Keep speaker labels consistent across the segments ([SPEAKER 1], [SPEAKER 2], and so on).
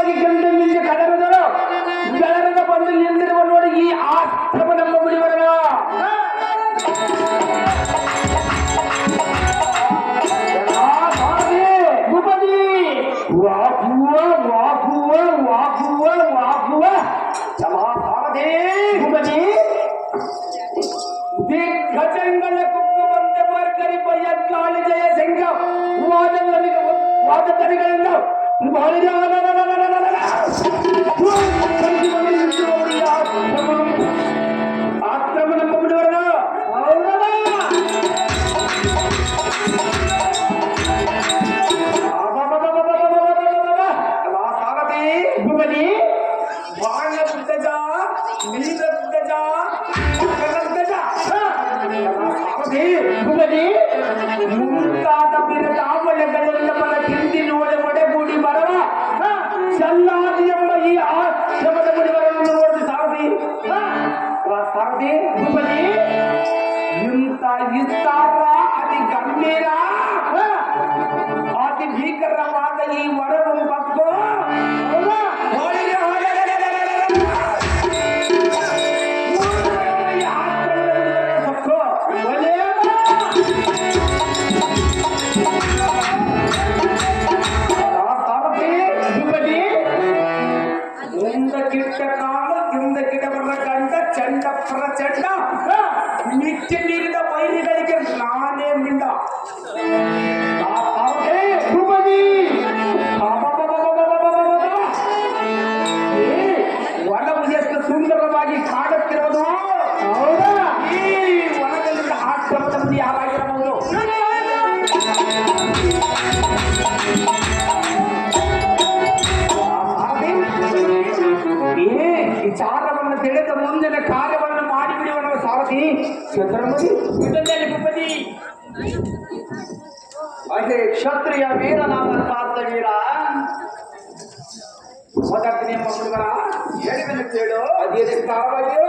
[SPEAKER 1] ವೇಗವಾಗಿ ಗಂಧನಿಂದ ಕದರಿದರು. ಬೆಳರದ ಬಂದು ನಿಂತಿರುವ ನೋಡಿ ಈ ಆಶ್ರಮ ನಮ್ಮ ಮುನಿವರನ. ವಾಗುವ ವಾಗುವ ವಾಗುವ ವಾಗುವ ಸಮಾಧಾನದೇ ಭುವನಿ ದಿಗ್ಗಜಂಗಳ ಕುಂಭವಂತೆ ವರ್ಗರಿ ಪರ್ಯತ್ನಾಳಿ ಜಯ ಸಂಘ ವಾದಗಳಿಂದ ಆಕ್ರಮ ನಮ್ಮ ಮುನಿವರನ. ಭುವನಿ ಬಾಣಗಜ ನೀಲಗಜ ಭುವನಿ ಮುಂತಾದ ಬಿರದಾವಳೆಗಳೆಲ್ಲ ಬಲ ತಿಂದಿ ನೋಡ ಒಡೆಗೂಡಿ ಬರವ ಸಲ್ಲಾದಿ ಎಂಬ ಈ ಆಶ್ರಮದ ಮುನಿವರನ್ನು ನೋಡಿ ಸಾರದಿ ಭುವನಿ ಇಂಥ ಇತ್ತಾರ ಅತಿ ಗಂಭೀರ ಅತಿ ಭೀಕರವಾದ ಈ ವರವನ್ನು ಬಗ್ಗೋ ಚಂಡ ಪ್ರಚಂಡ ನಿತ್ಯ ಮೀರಿದ ವೈರಿಗಳಿಗೆ ನಾನೇ ಮಿಂಡ. ವನವು ಎಷ್ಟು ಸುಂದರವಾಗಿ ಕಾಡುತ್ತಿರುವುದು. ಹೌದಾ? ಈ ವನದಲ್ಲಿದ್ದ ಆಶ್ರಮದ ಮುಂದೆ ಯಾರಾಗಿರಬಹುದು? ವಿಚಾರವನ್ನು ತಿಳಿದ ಮುಂದಿನ ಕಾರ್ಯವನ್ನು ಮಾಡಿಬಿಡುವ ಸಾರಥಿ ಚಂದ್ರಮತಿ ಭೂಪತಿ.
[SPEAKER 2] ಅದೇ ಕ್ಷತ್ರಿಯ ವೀರನಾದ ಕಾರ್ತವೀರ
[SPEAKER 1] ಮೊದಲನೇ ಮಕ್ಕಳ
[SPEAKER 2] ಹೇಳಿದನು ಕೇಳು.
[SPEAKER 1] ಅದೇ ಸ್ಥಾನವಾಗಿಯೋ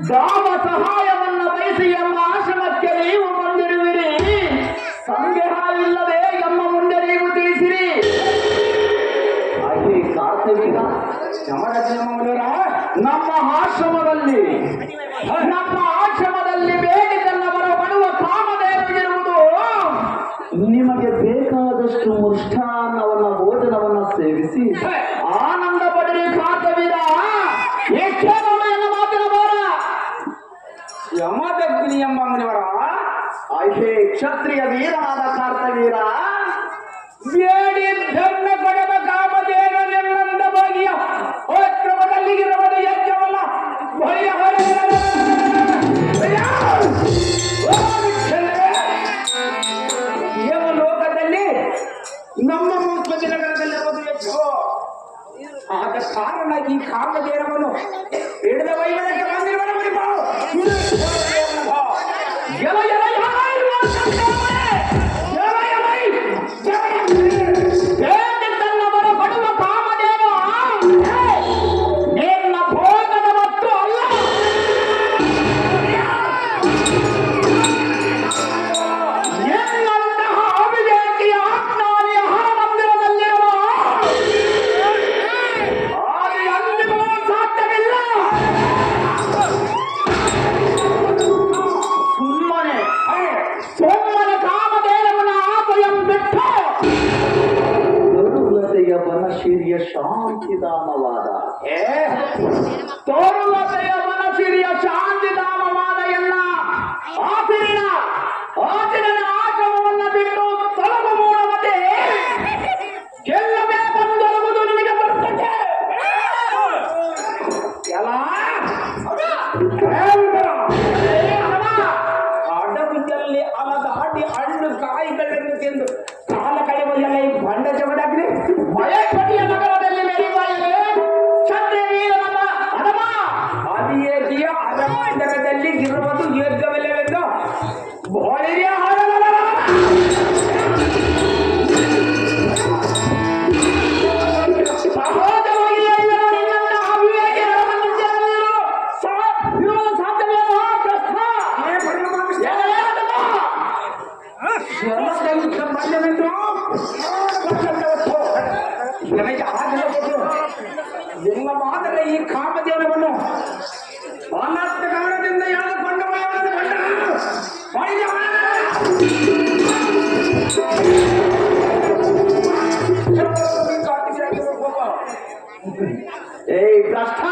[SPEAKER 2] ದಾವ ಸಹಾಯವನ್ನ ಬಯಸಿ ಎಂಬ ಆಶ್ರಮಕ್ಕೆ ನೀವು ಬಂದಿರುವಿರಿ. ಸಂದೇಹವಿಲ್ಲದೆ ಎಂಬ ಮುಂದೆ ನೀವು ತಿಳಿಸಿರಿ. ಹಾಗೆ ಕಾರ್ತವೀರ ನಮ್ಮ ಆಶ್ರಮದಲ್ಲಿ ನಮ್ಮ ಲೋಕದಲ್ಲಿ ಬೇಡಿದಲ್ಲವರ ಬರುವ ಕಾಮಧೇನುವಿರುವುದು
[SPEAKER 3] ನಿಮಗೆ ಬೇಕಾದಷ್ಟು ಮೃಷ್ಟಾನ್ನವನ್ನ ಭೋಜನವನ್ನ ಸೇವಿಸಿ
[SPEAKER 2] ಆನಂದ ಪಡಿರಿ ಕಾತವೀರ. ಎಷ್ಟೇ ನೋಡು ಎನ್ನ ಮಾತಿನ ಬೋರ.
[SPEAKER 1] ಯಮದಗ್ನಿ ಎಂಬ ಮುನಿವರ
[SPEAKER 3] ಆಯ್ಕೆ ಕ್ಷತ್ರಿಯ ವೀರನಾದ ಕಾರ್ತವೀರ
[SPEAKER 1] ಬೇಡಿದ್ದನ್ನ ಪಡೆದ ಕಾಮಧೇನು ನಿನ್ನಂದ ಬಗೆಯ ಕ್ರಮದಲ್ಲಿ ಇರುವುದು ಯಜ್ಞವಲ್ಲ ಭಯ ಲೋಕದಲ್ಲಿ ನಮ್ಮ ಮುಸ್ಲಿಂ ನಗರದಲ್ಲಿರುವುದು ಯಜ್ಞವು. ಆದ ಕಾರಣ ಈ ಕಾಮಧೇನವನ್ನು ಹಿಡಿದ ವೈಮನಕ್ಕೆ ಬಂದಿರುವ
[SPEAKER 2] ಬೇಡಿದ್ದಲ್ಲವರ ಬರುವ ಕಾಮಧೇನು ನಿನ್ನ ಭೋಗದ ಮತ್ತು ಅಲ್ಲ. ನಿನ್ನಂತಹ ಅವಿವೇಕಿಯ ಅಜ್ಞಾನಿಯ ಹರಮಂದಿರದಲ್ಲಿರುವ ಆದಿ ಅಂದಿಗೂ ಸಾಧ್ಯವಿಲ್ಲ. ಸುಮ್ಮನೆ ಕಾಮಧೇನವನ ಆಶಯಂ ಬಿಟ್ಟು
[SPEAKER 3] ತರುಲತೆಯ ಬನಶಿರಿಯ ಶಾಂತಿದಾನವಾದ
[SPEAKER 2] ತೋರುಲತೆಯ ಮನಸಿರಿಯ ಶಾಂತಿಧಾಮವಾದ ಎಲ್ಲ ಆಸಿರಿನ ಆಶ್ರಮವನ್ನ ಬಿಟ್ಟು ತೊಲಗು ಮೂಢಮತೆ ಗೆಲ್ಲವೇ ಬಂದೊಲಗುವುದು ನಿನಗೆ ಬರುತ್ತದೆ.
[SPEAKER 1] ಎಲ್ಲ ಅಡ್ಡಗುಂಜಲ್ಲಿ ಅಲದಾಡಿ ಹಣ್ಣು ಕಾಯಿಗಳನ್ನು ತಿಂದು ಕಾಲ ಕಳೆಯುವಲ್ಲ ಈ ಬಂಡ ಜಮದಾಗ್ರೆ
[SPEAKER 2] ಮಯಪತಿಯ ನಗರದಲ್ಲಿ ಮೆರೆಯುವಲ್ಲಿ ಕ್ಷತ್ರಿಯ ವೀರನನ್ನ ಹನುಮ
[SPEAKER 1] ಆದಿಯೇಟಿಯ ಅರಮಂದಿರದಲ್ಲಿ ಇರುವುದು ಯಜ್ಞವಲ್ಲವೆಂದು ಬೋಳಿರಿಯ
[SPEAKER 2] ಸಹಜವಾಗಿ ಎಲ್ಲರೂ ನಿನ್ನನ್ನ ಅವಿವೇಕಿ ಹರಮಂದಿರದಲ್ಲಿರುವ ಇರುವುದು ಸಾಧ್ಯವೇನೋ ಪ್ರಶ್ನ.
[SPEAKER 1] ಸಂಬಂಧವೆಂದು ನನಗೆ ಆಗಲ್ಲ ನಿಮ್ಮ ಮಾದರ ಈ ಕಾಮಧೇನವನ್ನು ಅನರ್ಥ ಕಾರಣದಿಂದ ಯಾವ ಬಂಡವಾಳವನ್ನು
[SPEAKER 3] ಏಯ್ ಭ್ರಷ್ಟ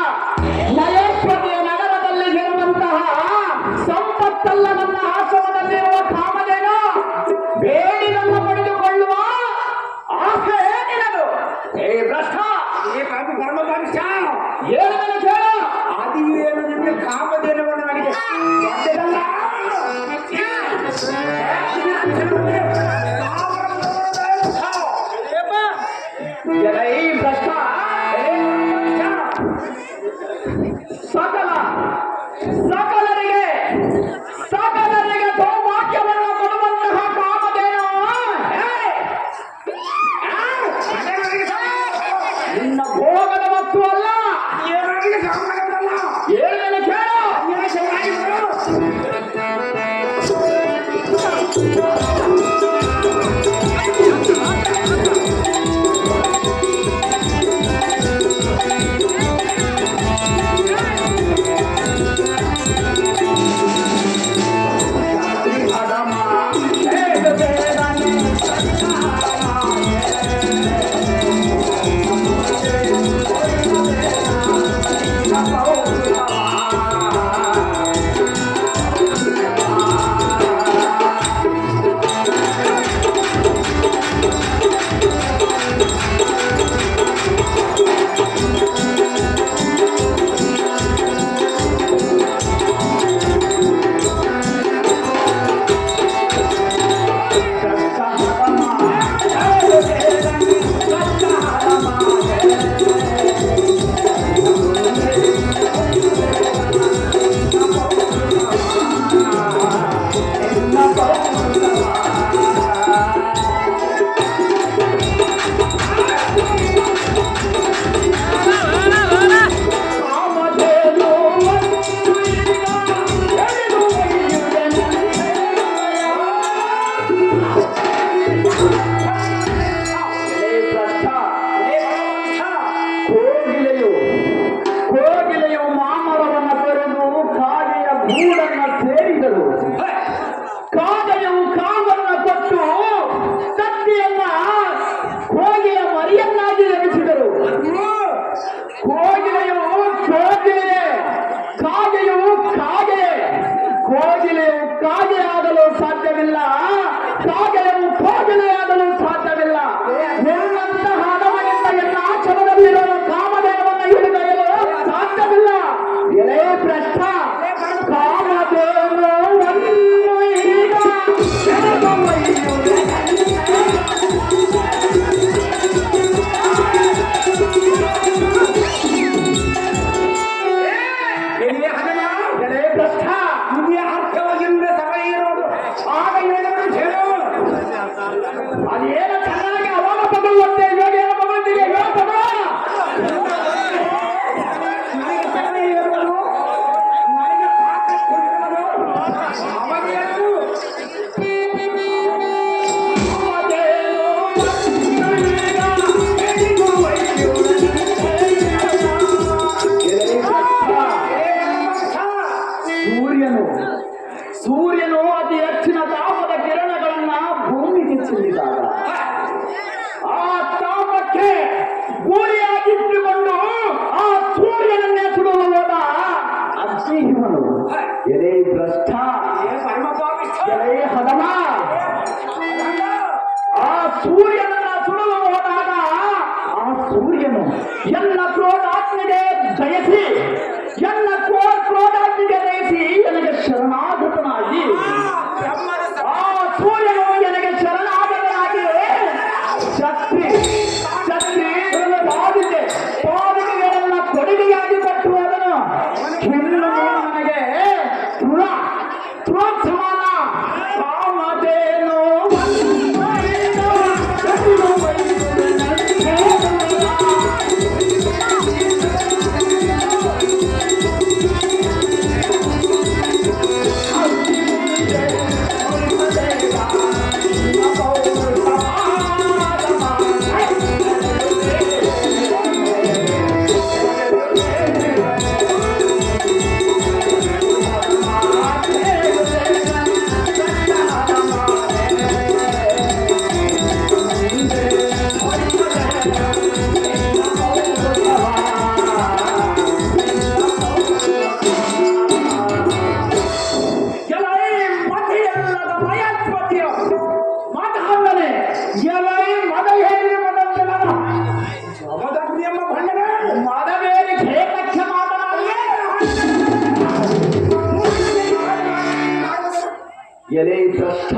[SPEAKER 2] ಮಹೇಶ್ವರಿಯ ನಗರದಲ್ಲಿ ಇರುವಂತಹ ಸಂಪತ್ತಲ್ಲ ನನ್ನ ಆಶ್ರಮದಲ್ಲಿರುವ ಕಾಮಧೇನು ಬೇಡಿದನ್ನು ಪಡೆದುಕೊಳ್ಳುವ ಆಸೆ ಏನಿರದು.
[SPEAKER 1] ಏ ಭ್ರಷ್ಟ ಏ ಕಾಪಿ ಪರಮ ಭವಿಷ್ಯ
[SPEAKER 2] ಏಳನ್ನು ಕೇಳು.
[SPEAKER 1] ಆದಿಯೇನು ನಿಮಗೆ ಕಾಮಧೇನವನ್ನು ನನಗೆ ದೊಡ್ಡದಲ್ಲ.
[SPEAKER 2] ಎಲೈ ಭ್ರಷ್ಟ, ಸಕಲರಿಗೆ ಸೌಭಾಗ್ಯವನ್ನು ಕೊಡುವಂತಹ ಕಾಮಧೇನು ನಿನ್ನ ಭೋಗದ ವಸ್ತು ಅಲ್ಲ.
[SPEAKER 1] ಏನು
[SPEAKER 2] ಎನ್ನ ಕ್ರೋಧಾತ್ಮಿಗೆ ಜಯಿಸಿ ಎನ್ನ ಕ್ರೋಧಾತ್ಮಿಗೆ ಜಯಿಸಿ ನನಗೆ ಶರಣಾಗತನಾಗಿ ಆ ಸೂರ್ಯನು ನನಗೆ ಶರಣಾಗತನಾಗಿ ಶಕ್ತಿ ಪಾದಿಕೆಗಳೆಲ್ಲ ಕೊಡುಗೆಯಾಗಿ ಕಟ್ಟುವುದನ್ನು ಹೆಣ್ಣು ನನಗೆ ಸಮಾನ ಕಾಮಧೇನು
[SPEAKER 3] ಎಲೆ ಭ್ರಷ್ಟ,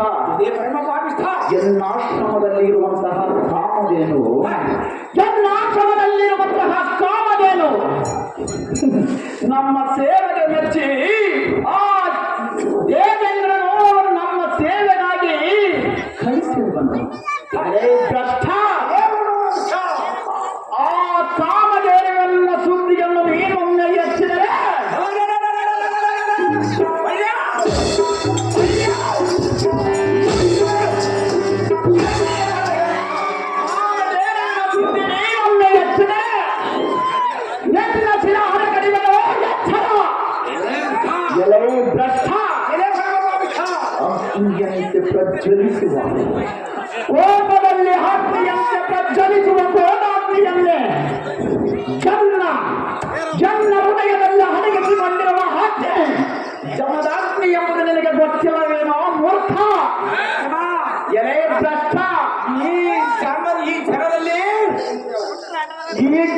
[SPEAKER 3] ಎನ್ನಾಶ್ರಮದಲ್ಲಿ ಇರುವಂತಹ ಕಾಮಧೇನು ನಮ್ಮ ಸೇವೆಗೆ ಮೆಚ್ಚಿ ಆ ದೇವೇಂದ್ರನು ನಮ್ಮ ಸೇವೆಗಾಗಿ ಕಳಿಸಿ ಬಂದನು. ಎಲೆ ಭ್ರಷ್ಟ, ಆ ಕಾಮಧೇನುವಿನ ಸುದ್ದಿಯನ್ನು ನೀನೊಮ್ಮೆ ಎಚ್ಚಿದರೆ ಅಗ್ನಿಯಂತೆ ಪ್ರಜ್ವಲಿಸುವ ಕೋಪದಲ್ಲಿ ಅಗ್ನಿಯಂತೆ ಪ್ರಜ್ವಲಿಸುವ ಕೋಪಾಗ್ನಿಯನ್ನೇ ಜನ್ನ ಹೃದಯದಲ್ಲಿ ಹಡಗಿಸಿಕೊಂಡಿರುವ ಹತ್ಯೆ ಜಮದಾಗ್ನಿ ಎಂಬುದು ನಿನಗೆ ಗೊತ್ತಿಲ್ಲವೇನೋ ಮೂರ್ಖ. ಎಲೆ ಭ್ರಷ್ಟ, ಈ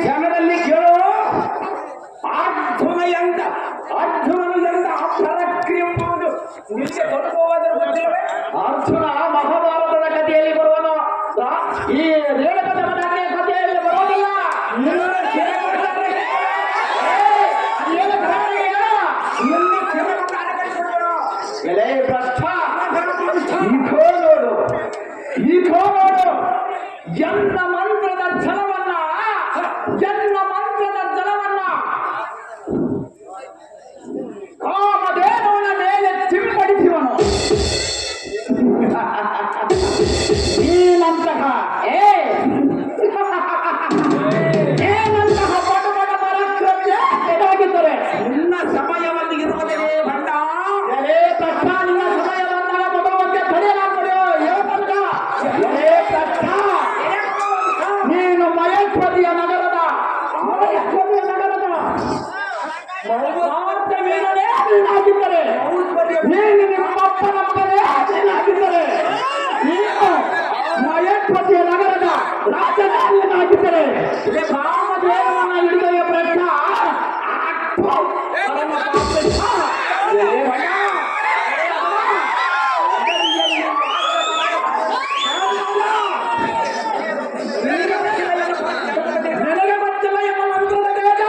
[SPEAKER 3] ಜಗದಲ್ಲಿ ಕೇಳೋ ಅರ್ಜುನನು ಎಂದ ಅಪರಕ್ರಿಯೆ ಎಂಬುದು ನಿಮಗೆ ದೊರಕುವುದರ ಗೊತ್ತಿಲ್ಲವೇ? ಅರ್ಜುನ ಮಹಾಭಾರತದ ಕಥೆಯಲ್ಲಿ ಬರುವನು, ಈ ರೇಣುಕದ ಕಥೆಯಲ್ಲಿ ಬರೋದಿಲ್ಲ. ಎಲೆ ಭ್ರಷ್ಟ, ಈಗೋ ನೋಡು ಎನ್ನ ಮಂತ್ರದ ಜಲವನ್ನ ಕಾಮಧೇನುವಿನ ಮೇಲೆ ಸಿಂಪಡಿಸುವನು. ಏನಂತಹ ಪಟುಪಟ ಪರಾಕ್ರಮ್ಯ ಎದಾಗಿದ್ದರೆ ನಿನ್ನ ಸಮಯವನ್ನು ಇರುವುದೇ ಬಂಡ. ಎಲೆ ಕಷ್ಟ, ನಿನ್ನ ಸಮಯ ಬಂದಾಗ ಭಗವಂತ ತಡೆಯಲಾಗ್ಬಿಡು. ಎಲೆ ಕಷ್ಟ, ನೀನು ಮಹೇಶ್ವರಿಯ ನಗರದ ನೀನಾಗಿದ್ದರೆ, ನೀನು ನಿಮ್ಮಪ್ಪನ ಮಗನೇ ನೀನಾಗಿದ್ದರೆ, ನೀನು ಮಹೇಶ್ವರಿಯ ನಗರದ ರಾಜಧಾನಿಯನ್ನಾಗಿದ್ದರೆ ಕಾಮಧೇನುವನ್ನ ಹಿಡಿದೆಯ ಪ್ರಶ್ನ ನನಗೆ ಗೊತ್ತಿಲ್ಲ ಎಂಬ ಮಂತ್ರದ ಬೇಗ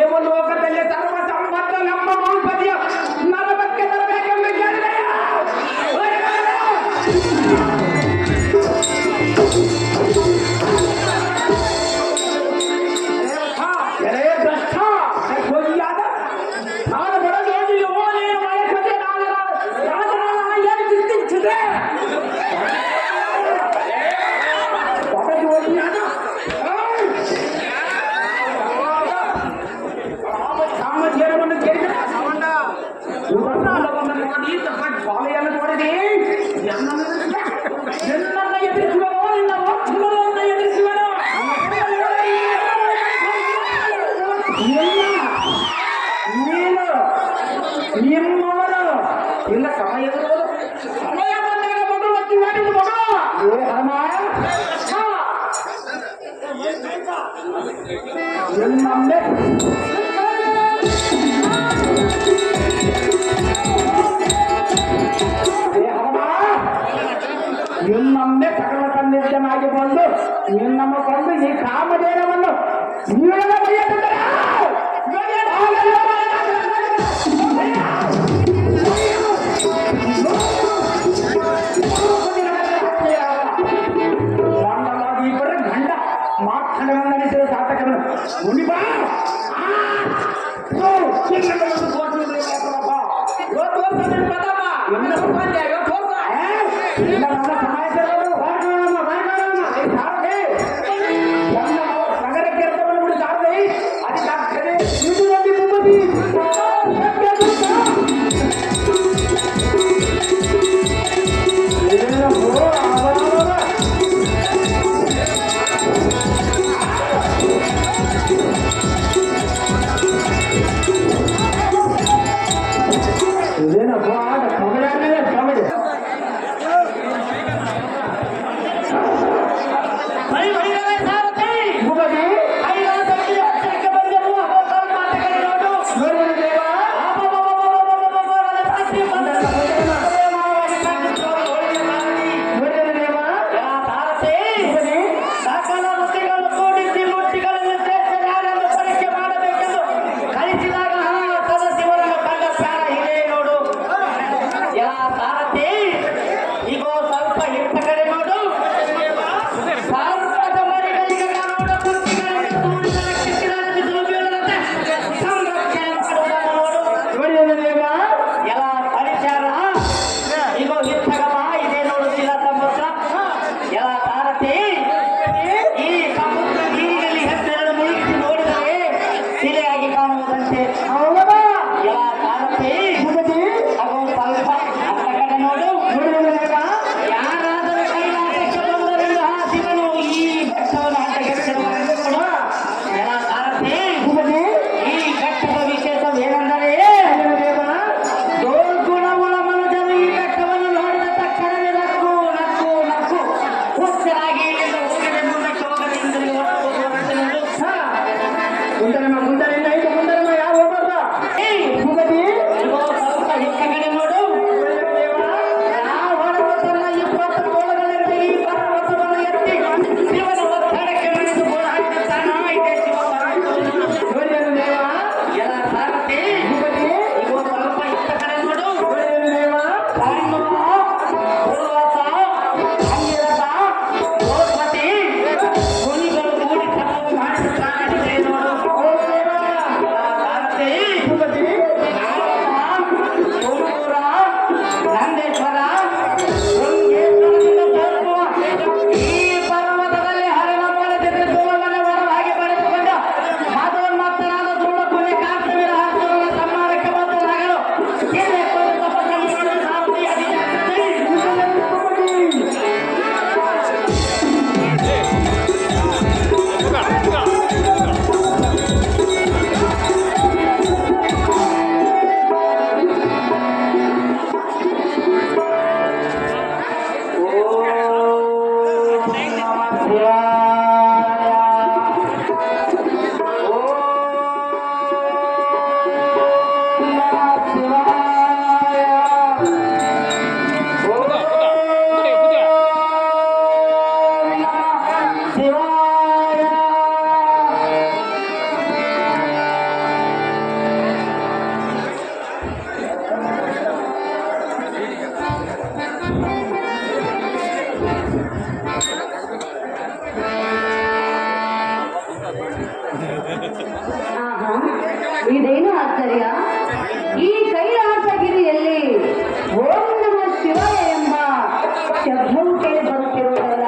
[SPEAKER 3] ಏವ ಲೋಕದಲ್ಲಿ ಸರ್ವ ಸಂಬಂಧ ನಮ್ಮ ಮಾಲ್ಪತಿಯ ನರಕಕ್ಕೆ ತರಬೇಕೆಂದು ಕೇಳಿದೆಯ? ಎಲೆ ಭ್ರಷ್ಟ, ನಾನು ಬಡದೋಗಿಯೋ ನೀನು ಮಯಕತೆ ರಾಜನ ಏನು ಚಿಂತಿಸಿದೆ? ಕಾಮಧೇನುವನ್ನು ಕೇಳಿದ ಉದಾಹರಣವನ್ನು ನೋಡಿ ಬಾಲೆಯನ್ನು ನೋಡಿದೆ. ಎನ್ನನ್ನು ಎದುರಿಸುವನೋ ನಿನ್ನ ವರ್ತುಗಳನ್ನು ಎದುರಿಸುವನೋ ನೀನು ನಿಮ್ಮವರು ಇಲ್ಲ. ಸಮಯ ಬಂದಾಗ ಭಗವತಿ ಮಾಡಿದ ಮಗ
[SPEAKER 1] ಇನ್ನೊಮ್ಮೆ ಇನ್ನೊಮ್ಮೆ ಸಕಲ ಸನ್ನಿಧ್ಯನಾಗಿ ಬಂದು ನಿನ್ನಮ್ಮ ಕೊಂದು ಈ ಕಾಮಧೇನವನ್ನು ನೀಳದ ಬಯಸಿದರೆ ಇಬ್ಬರ ಗಂಡ ಮಾತನ್ನು ನಡೆಸಿದ ಸಾಧಕನು ಮುನಿಬಾ
[SPEAKER 4] ಇದೇನು ಆಶ್ಚರ್ಯ, ಈ ಕೈಲಾಸಗಿರಿಯಲ್ಲಿ ಓಂ ನಮಃ ಶಿವಾಯ ಎಂಬ ಶಬ್ದವು ಕೇಳಿ ಬರುತ್ತಿರುವುದಲ್ಲ.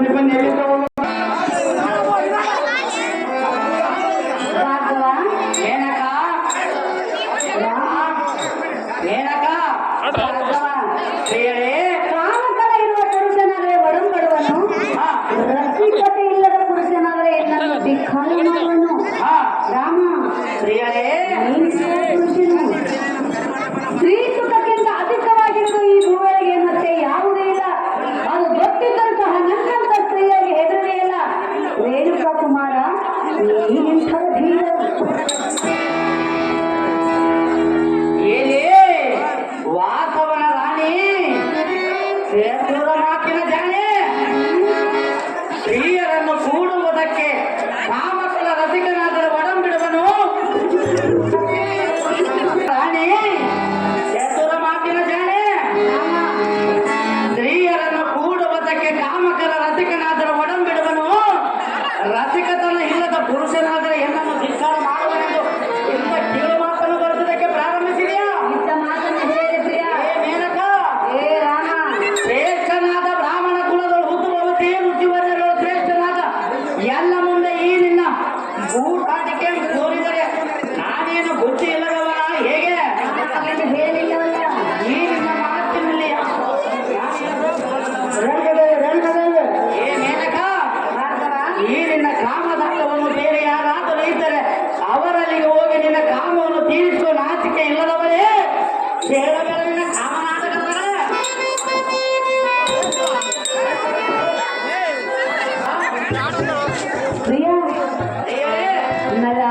[SPEAKER 3] ಸಿಬ್ಬಂದಿ ಎಲ್ಲಿಂದ ಹೋಗುವ?
[SPEAKER 4] ಭಾರ್ಗವ,
[SPEAKER 2] ಏನಕ್ಕ ಏನಕ್ಕ
[SPEAKER 4] ಭಾರ್ಗವ,
[SPEAKER 2] ಹೇಳಿ.
[SPEAKER 4] ಕಾಮಕಲ ಇರುವ ಪುರುಷನಾದರೆ ಒಡಂಬಡುವನು,
[SPEAKER 2] ಹಾ
[SPEAKER 4] ರಸಿಕತೆ ಇಲ್ಲದ ಪುರುಷನಾದರೆ ಎನ್ನನ್ನು ಧಿಕ್ಕಾರ ಮಾಡುವನು.
[SPEAKER 2] ಹಾ
[SPEAKER 4] ರಾಮ,
[SPEAKER 2] ಪ್ರಿಯಳೇ
[SPEAKER 4] ನೀನು ಪುರುಷನು. ಸ್ತ್ರೀ ಸುಖಕ್ಕಿಂತ ಅಧಿಕವಾಗಿರುವ ಈ ಭೂಮಿಗೆ ಮತ್ತೆ ಯಾವುದೇ ಇಲ್ಲ. ಅದು ಗೊತ್ತಿದ್ದರೂ ಸಹ ನನ್ನಂತ ಸ್ತ್ರೀಯಾಗಿ ಹೆದರದೇ ಇಲ್ಲ. ರೇಣುಕಾ ಕುಮಾರ, ನೀನಿಂಥ ಧೀರ.
[SPEAKER 2] ಏನೇ ವಾಸವನ ರಾಣಿ ಸೇತುವ ಮಾತಿನ ಜಾಣೆ ಸ್ತ್ರೀಯರನ್ನು ಕೂಡುವುದಕ್ಕೆ ಕಾಮಕಲ ರಸಿಕನಾದರೆ ಒಡಂಬಿಡುವನು. ರಾಣಿ ಸೇತುವ ಮಾತಿನ ಜಾಣೆ ಸ್ತ್ರೀಯರನ್ನು ಕೂಡುವುದಕ್ಕೆ ಕಾಮಕಲ ರಸಿಕನಾದರೆ ಒಡಂಬಿಡುವನು. ರಸಿಕತನ ಇಲ್ಲದ ಪುರುಷನಾದರೆ ಎನ್ನನ್ನು ಧಿಕ್ಕಾರ ಮಾಡುವನೆಂದು ಇಂಥ ಕೀಳು ಮಾತನ್ನು ಬರೆಸುವುದಕ್ಕೆ ಪ್ರಾರಂಭಿಸಿದೆಯಾ?
[SPEAKER 4] ಇಂಥ ಮಾತನ್ನು ಹೇಳಿ ಪ್ರಿಯ.
[SPEAKER 2] ಏ ಮೇನಕ,
[SPEAKER 4] ಏ ರಾಮ,
[SPEAKER 2] ಶ್ರೇಷ್ಠನಾದ ಬ್ರಾಹ್ಮಣ ಕುಲದೊಳು ಹುಟ್ಟುಬರುತ್ತಿ ರುಚಿವರ್ಯರು ಶ್ರೇಷ್ಠನಾದ ಎಲ್ಲ ಮುಂದೆ ಈ ನಿನ್ನ ಬೂಟಾಟಿಕೆ ತೋರಿದರೆ ನಾನೇನು ಬುದ್ಧಿ ಇಲ್ಲದವನ ಹೇಗೆ?
[SPEAKER 4] ಮಾತನ್ನು ಹೇಳಿಲ್ಲವಲ್ಲ.
[SPEAKER 2] ಈ ನಿನ್ನ ಮಾತಿನಲ್ಲಿ
[SPEAKER 3] ರೇಣುಕಾದೇವಿ,
[SPEAKER 2] ಏ ಮೇನಕ,
[SPEAKER 4] ಭಾರ್ಗವ,
[SPEAKER 2] ಈ ನಿನ್ನ ಕಾಮದಾಟವನ್ನು ಬೇರೆ ಯಾರಾದರೂ ಇದ್ದರೆ ಅವರಲ್ಲಿಗೆ ಹೋಗಿ ನಿನ್ನ ಕಾಮವನ್ನು ತೀರಿಸುವ ನಾಚಿಕೆ ಇಲ್ಲದವರೇ ಕೇಳಬೇಡ ನಿನ್ನ ಕಾಮನಾಟಕಗಳ.
[SPEAKER 4] ಪ್ರಿಯ ನಲ್ಲ,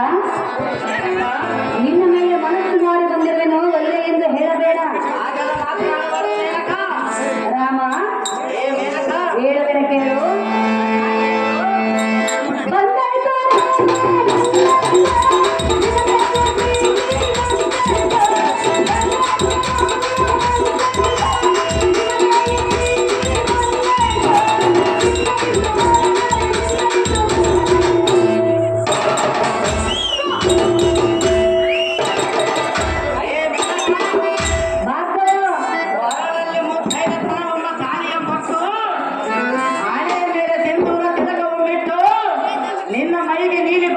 [SPEAKER 4] ನಿನ್ನ ಮೇಲೆ ಮನಸ್ಸು ಮಾಡಿ ಬಂದಿರುವೆನೋ ಒಳ್ಳೆ ಎಂದು ಹೇಳಬೇಡ.
[SPEAKER 2] ಹಾಗೆಲ್ಲ ಮಾತನಾಡಬಾರದು ಮೇನಕ.
[SPEAKER 4] ರಾಮ,
[SPEAKER 2] ಏ ಮೇನಕ,
[SPEAKER 4] ಹೇಳುವೆನ ಕೇಳು. ಬಂದಾಯ್ತು.
[SPEAKER 2] ಏ ಮೇನಕ,
[SPEAKER 4] ಭಾರ್ಗವ,
[SPEAKER 2] ಹೊರದಲ್ಲಿ ಮುತ್ತೈದತನವೆಂಬ ತಾಳಿಯ ಕೊಟ್ಟು ಹಣೆಯ ಮೇಲೆ ಸಿಂಧೂರ ತಿಲಕವನ್ನಿಟ್ಟು ನಿನ್ನ ಮೈಗೆ ನೀಲಿ